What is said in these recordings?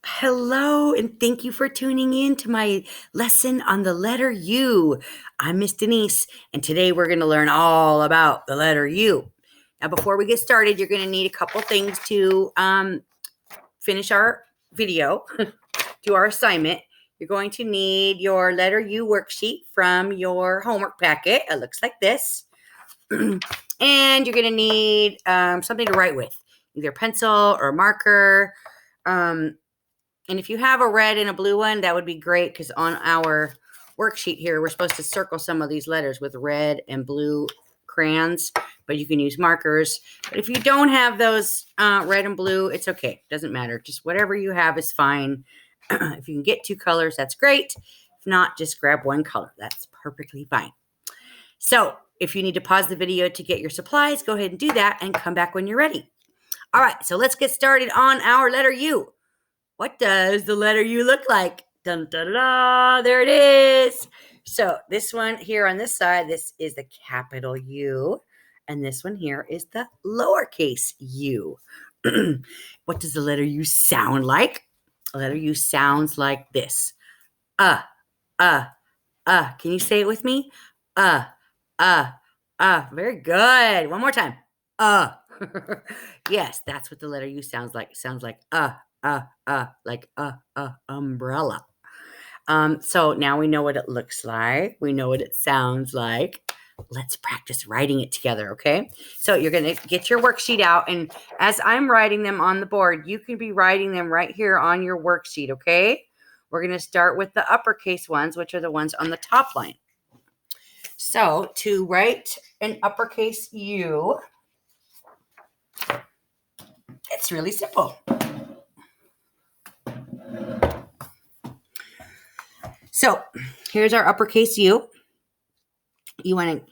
Hello, and thank you for tuning in to my lesson on the letter U. I'm Miss Denise, and today we're going to learn all about the letter U. Now, before we get started, you're going to need a couple things to finish our video, do our assignment. You're going to need your letter U worksheet from your homework packet. It looks like this. And you're going to need something to write with, either pencil or marker. And if you have a red and a blue one, that would be great, because on our worksheet here, we're supposed to circle some of these letters with red and blue crayons, but you can use markers. But if you don't have those red and blue, it's okay. Doesn't matter. Just whatever you have is fine. If you can get two colors, that's great. If not, just grab one color. That's perfectly fine. So if you need to pause the video to get your supplies, go ahead and do that and come back when you're ready. All right, so let's get started on our letter U. What does the letter U look like? Dun, dun, dun, dun, there it is. So this one here on this side, this is the capital U. And this one here is the lowercase u. What does the letter U sound like? The letter U sounds like this. Can you say it with me? Very good. One more time. Yes, that's what the letter U sounds like. It sounds like like umbrella. So now we know what it looks like. We know what it sounds like. Let's practice writing it together, okay? So you're going to get your worksheet out, and as I'm writing them on the board, you can be writing them right here on your worksheet, okay? We're going to start with the uppercase ones, which are the ones on the top line. So to write an uppercase U, it's really simple. So here's our uppercase U. You're going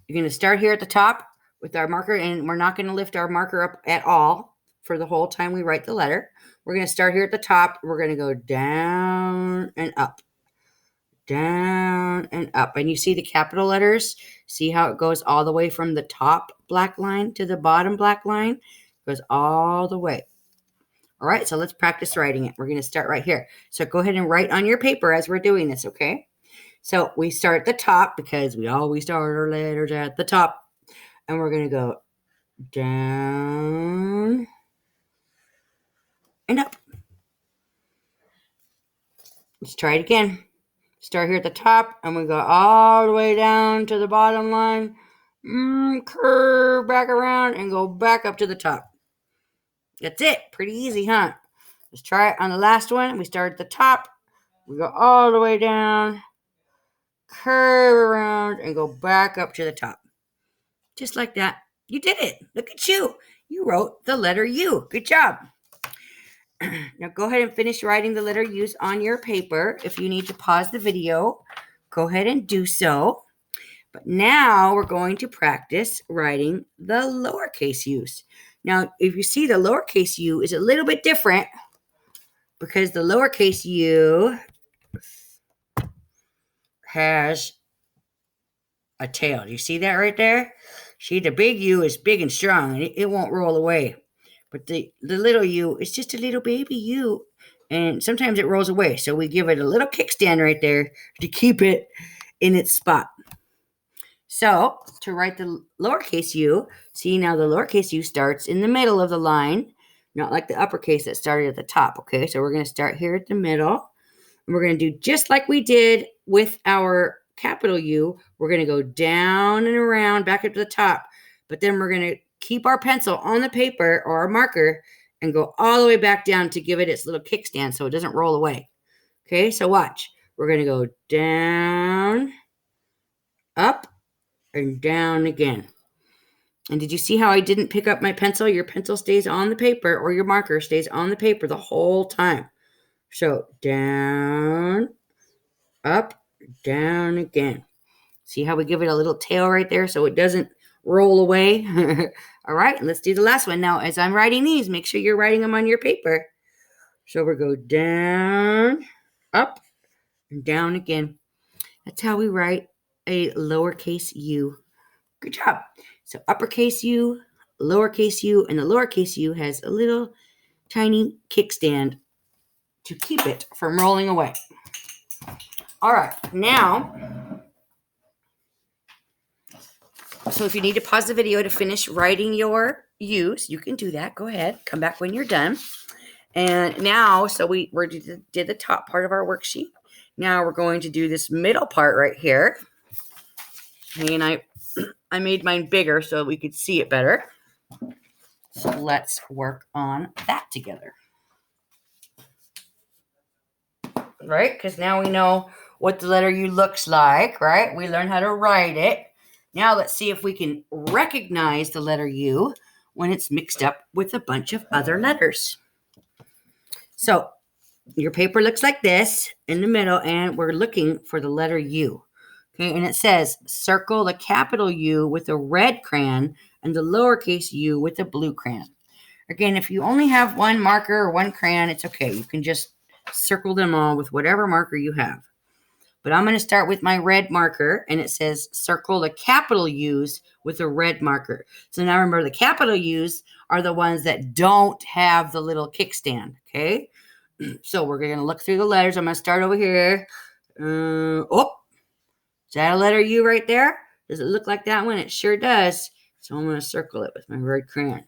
to start here at the top with our marker, and we're not going to lift our marker up at all for the whole time we write the letter. We're going to start here at the top. We're going to go down and up, down and up. And you see the capital letters? See how it goes all the way from the top black line to the bottom black line? It goes all the way. All right, so let's practice writing it. We're going to start right here. So go ahead and write on your paper as we're doing this, okay? So we start at the top, because we always start our letters at the top. And we're going to go down and up. Let's try it again. Start here at the top, and we go all the way down to the bottom line. Curve back around and go back up to the top. That's it. Pretty easy, huh? Let's try it on the last one. We start at the top. We go all the way down, curve around, and go back up to the top. Just like that. You did it. Look at you. You wrote the letter U. Good job. Now go ahead and finish writing the letter U's on your paper. If you need to pause the video, go ahead and do so. But now we're going to practice writing the lowercase u's. Now, if you see, the lowercase u is a little bit different, because the lowercase u has a tail. Do you see that right there? See, the big U is big and strong, and it won't roll away. But the little U is just a little baby U, and sometimes it rolls away. So we give it a little kickstand right there to keep it in its spot. So to write the lowercase u, see, now the lowercase u starts in the middle of the line, not like the uppercase that started at the top, okay? So we're going to start here at the middle, and we're going to do just like we did with our capital U. We're going to go down and around back up to the top, but then we're going to keep our pencil on the paper or our marker and go all the way back down to give it its little kickstand so it doesn't roll away. Okay, so watch. We're going to go down, up, and down again. And did you see how I didn't pick up my pencil? Your pencil stays on the paper, or your marker stays on the paper the whole time. So down, up, down again. See how we give it a little tail right there so it doesn't roll away? All right, let's do the last one. Now, as I'm writing these, make sure you're writing them on your paper. So we go down, up, and down again. That's how we write a lowercase u. Good job. So uppercase u, lowercase u, and the lowercase u has a little tiny kickstand to keep it from rolling away. All right, now, so if you need to pause the video to finish writing your U's, you can do that. Go ahead. Come back when you're done. And now, so we did the top part of our worksheet. Now we're going to do this middle part right here. And I made mine bigger so we could see it better. So let's work on that together. Right? Because now we know what the letter U looks like, right? We learned how to write it. Now let's see if we can recognize the letter U when it's mixed up with a bunch of other letters. So your paper looks like this in the middle, and we're looking for the letter U. Okay, and it says circle the capital U with a red crayon and the lowercase u with a blue crayon. Again, if you only have one marker or one crayon, it's okay. You can just circle them all with whatever marker you have. But I'm going to start with my red marker, and it says circle the capital U's with a red marker. So now remember, the capital U's are the ones that don't have the little kickstand, okay? So we're going to look through the letters. I'm going to start over here. Is that a letter U right there? Does it look like that one? It sure does. So I'm going to circle it with my red crayon.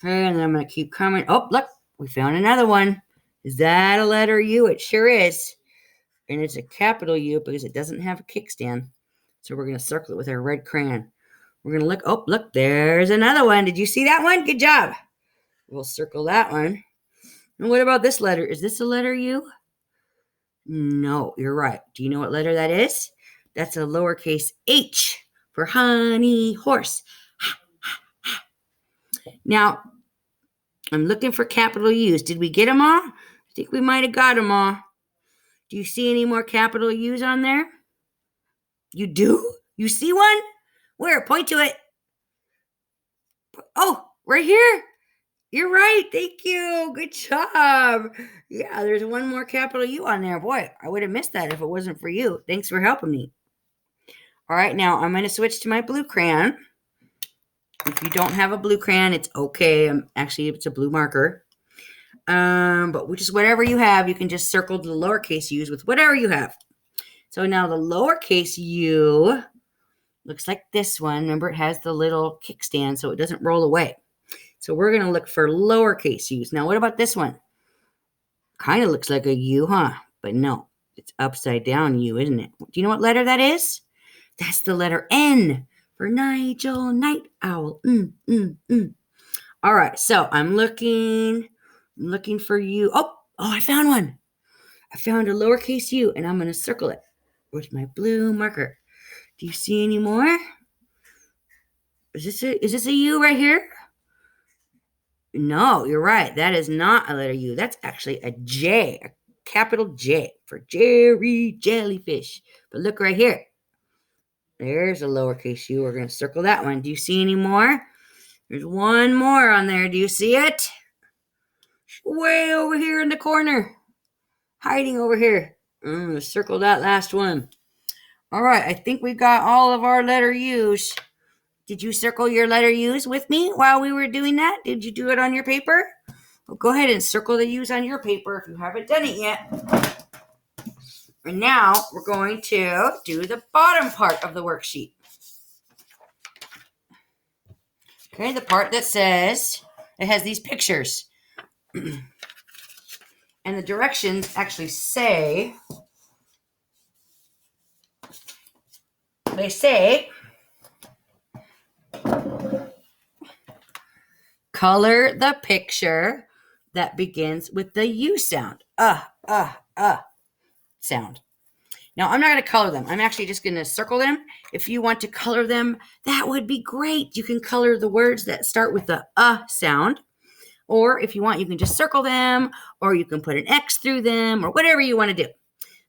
Okay, and then I'm going to keep coming. Oh, look, we found another one. Is that a letter U? It sure is. And it's a capital U because it doesn't have a kickstand. So we're going to circle it with our red crayon. We're going to look. Oh, look, there's another one. Did you see that one? Good job. We'll circle that one. And what about this letter? Is this a letter U? No, you're right. Do you know what letter that is? That's a lowercase h for honey horse. Now, I'm looking for capital U's. Did we get them all? I think we might have got them all. Do you see any more capital U's on there? You do? You see one? Where? Point to it. Oh, right here. You're right. Thank you. Good job. Yeah, there's one more capital U on there. Boy, I would have missed that if it wasn't for you. Thanks for helping me. All right, now I'm going to switch to my blue crayon. If you don't have a blue crayon, it's okay. Actually, it's a blue marker. But which is whatever you have, you can just circle the lowercase u's with whatever you have. So now the lowercase u looks like this one. Remember, it has the little kickstand so it doesn't roll away. So we're going to look for lowercase u's. Now, what about this one? Kind of looks like a U, huh? But no, it's upside down U, isn't it? Do you know what letter that is? That's the letter N for Nigel Night Owl. All right, so I'm looking for you. Oh, I found one. I found a lowercase u, and I'm going to circle it with my blue marker. Do you see any more? Is this a U right here? No, you're right. That is not a letter U. That's actually a J, a capital J for Jerry Jellyfish. But look right here. There's a lowercase u. We're going to circle that one. Do you see any more? There's one more on there. Do you see it? Way over here in the corner. Hiding over here. I'm going to circle that last one. All right. I think we got all of our letter U's. Did you circle your letter U's with me while we were doing that? Did you do it on your paper? Well, go ahead and circle the U's on your paper if you haven't done it yet. And now we're going to do the bottom part of the worksheet. Okay, the part that says, it has these pictures. And the directions actually say, color the picture that begins with the U sound. Sound. Now, I'm not going to color them. I'm actually just going to circle them. If you want to color them, that would be great. You can color the words that start with the sound. Or if you want, you can just circle them, or you can put an X through them, or whatever you want to do.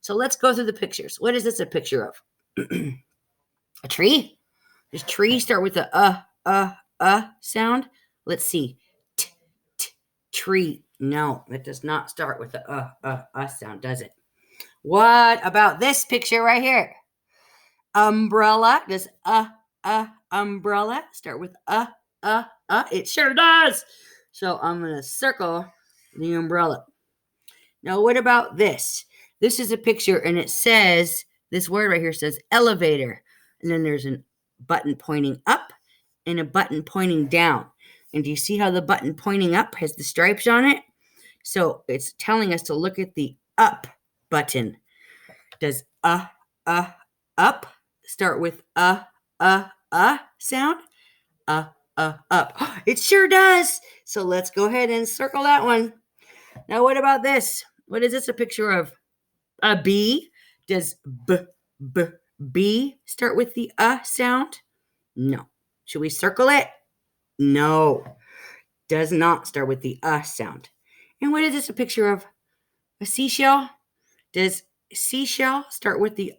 So let's go through the pictures. What is this a picture of? A tree? Does tree start with the sound? Let's see. Tree. No, it does not start with the sound, does it? What about this picture right here? Umbrella. Does umbrella start with It sure does. So I'm going to circle The umbrella. Now, what about this? This is a picture, and it says, this word right here says elevator. And then there's a button pointing up and a button pointing down. And do you see how the button pointing up has the stripes on it? So it's telling us to look at the up button. Does up start with sound? Up. It sure does. So let's go ahead and circle that one. Now, what about this? What is this a picture of? A B? Does B start with the sound? No. Should we circle it? No. Does not start with the sound. And what is this a picture of? A seashell? Does seashell start with the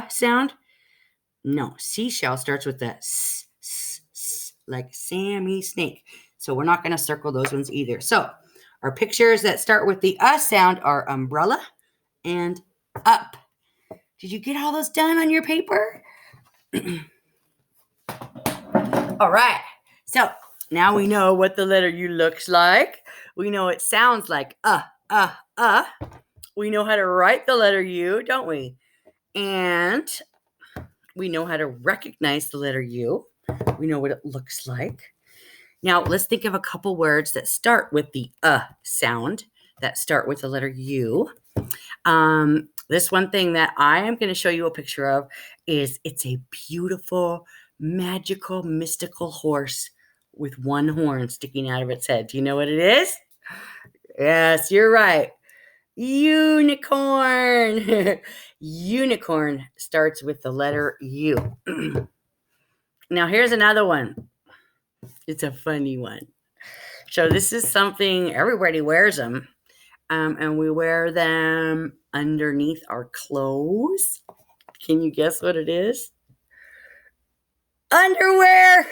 sound? No. Seashell starts with the s, like Sammy Snake. So we're not going to circle those ones either. So our pictures that start with the sound are umbrella and up. Did you get all those done on your paper? All right. So now we know what the letter U looks like. We know it sounds like We know how to write the letter U, don't we? And we know how to recognize the letter U. We know what it looks like. Now, let's think of a couple words that start with the sound, that start with the letter U. This one thing that I am going to show you a picture of is it's a beautiful, magical, mystical horse with one horn sticking out of its head. Do you know what it is? Yes, you're right. Unicorn. Unicorn starts with the letter U. Now, here's another one. It's a funny one. So this is something, everybody wears them. And we wear them underneath our clothes. Can you guess what it is? Underwear.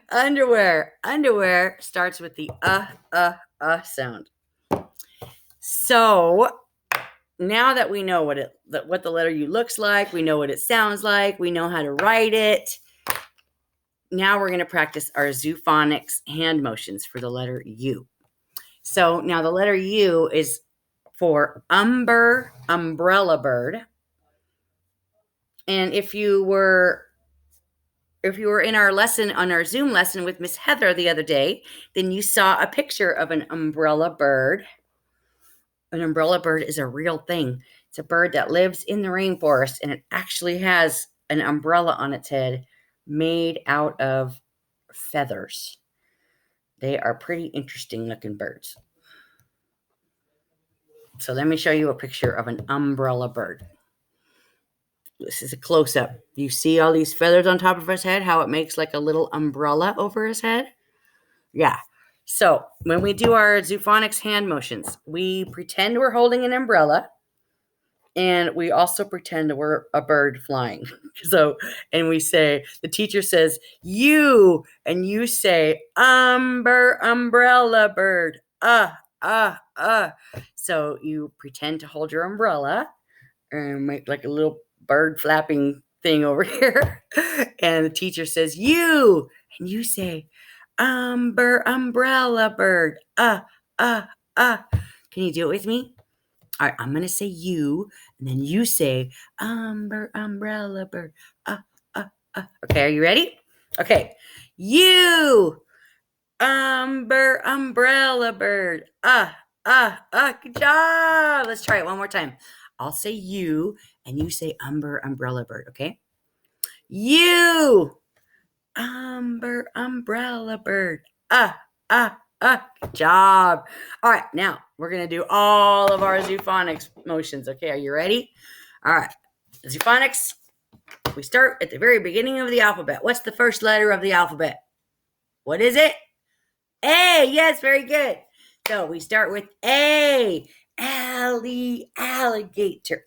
Underwear. Underwear starts with the sound. So now that we know what the letter U looks like, we know what it sounds like, we know how to write it. Now we're going to practice our Zoophonics hand motions for the letter U. So now the letter U is for umbrella bird. And if you were in our lesson, on our Zoom lesson with Miss Heather the other day, then you saw a picture of an umbrella bird. An umbrella bird is a real thing. It's a bird that lives in the rainforest, and it actually has an umbrella on its head made out of feathers. They are pretty interesting looking birds. So let me show you a picture of an umbrella bird. This is a close-up. You see all these feathers on top of his head, how it makes like a little umbrella over his head? Yeah. So when we do our Zoophonics hand motions, we pretend we're holding an umbrella, and we also pretend we're a bird flying. And we say, the teacher says, you, and you say, umbrella bird, So you pretend to hold your umbrella and make like a little bird flapping thing over here. And the teacher says, you, and you say, umbrella bird, Can you do it with me? All right, I'm going to say you, and then you say, umbrella bird, Okay, are you ready? Okay. You, umbrella bird, Good job. Let's try it one more time. I'll say you, and you say umbrella bird, okay? You, umbrella bird, Good job. All right, now we're going to do all of our Zoophonics motions, okay? Are you ready? All right, Zoophonics, we start at the very beginning of the alphabet. What's the first letter of the alphabet? What is it? A. Yes, very good. So we start with A. Alligator.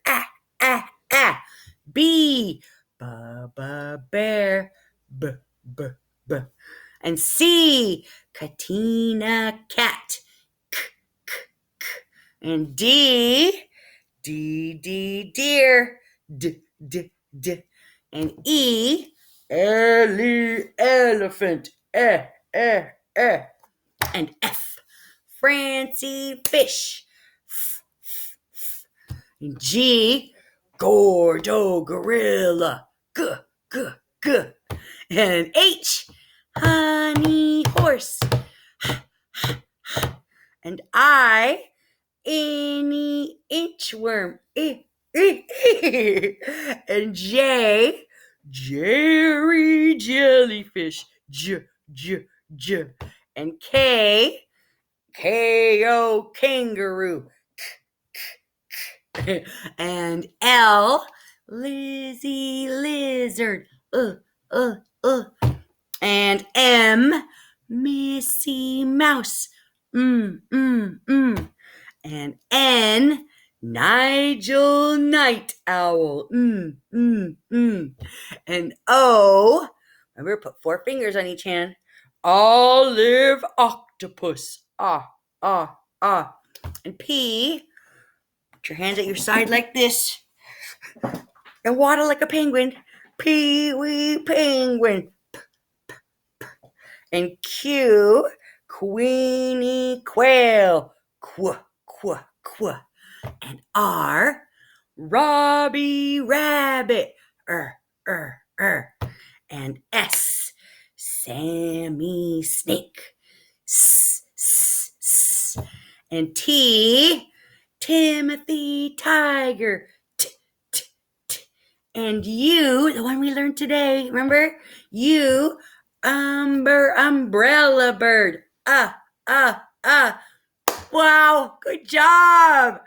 B. Bear. B. And C. Katina cat. And D. Deer. D. And E. Elephant. And F, Francie Fish. And G, Gordo Gorilla. G, G, G. And H, Honey Horse. And I, Any Inchworm. And J, Jerry Jellyfish. J, J, J. And K, K-O Kangaroo. And L, Lizzie Lizard. And M, Missy Mouse. And N, Nigel Night Owl. And O, remember, put 4 fingers on each hand. Olive Octopus. And P, put your hands at your side like this and waddle like a penguin. Pee-wee Penguin. And Q, Queenie Quail. Quah, quah, quah. And R, Robbie Rabbit. And S, Sammy Snake. And T, Timothy Tiger. And U, the one we learned today, remember? U, Umbrella Bird. Wow, good job.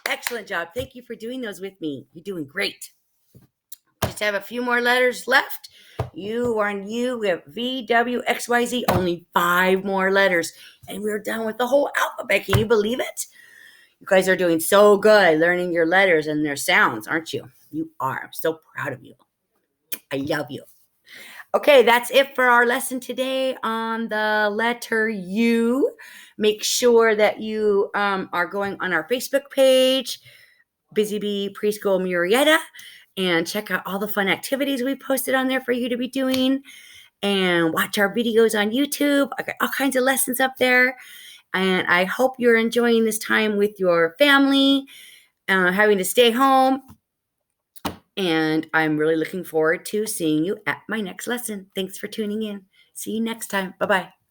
Excellent job. Thank you for doing those with me. You're doing great. Just have a few more letters left. U are on U. We have V, W, X, Y, Z. Only 5 more letters. And we're done with the whole alphabet. Can you believe it? You guys are doing so good learning your letters and their sounds, aren't you? You are. I'm so proud of you. I love you. Okay, that's it for our lesson today on the letter U. Make sure that you are going on our Facebook page, Busy Bee Preschool Murrieta, and check out all the fun activities we posted on there for you to be doing. And watch our videos on YouTube. I got all kinds of lessons up there. And I hope you're enjoying this time with your family, having to stay home. And I'm really looking forward to seeing you at my next lesson. Thanks for tuning in. See you next time. Bye-bye.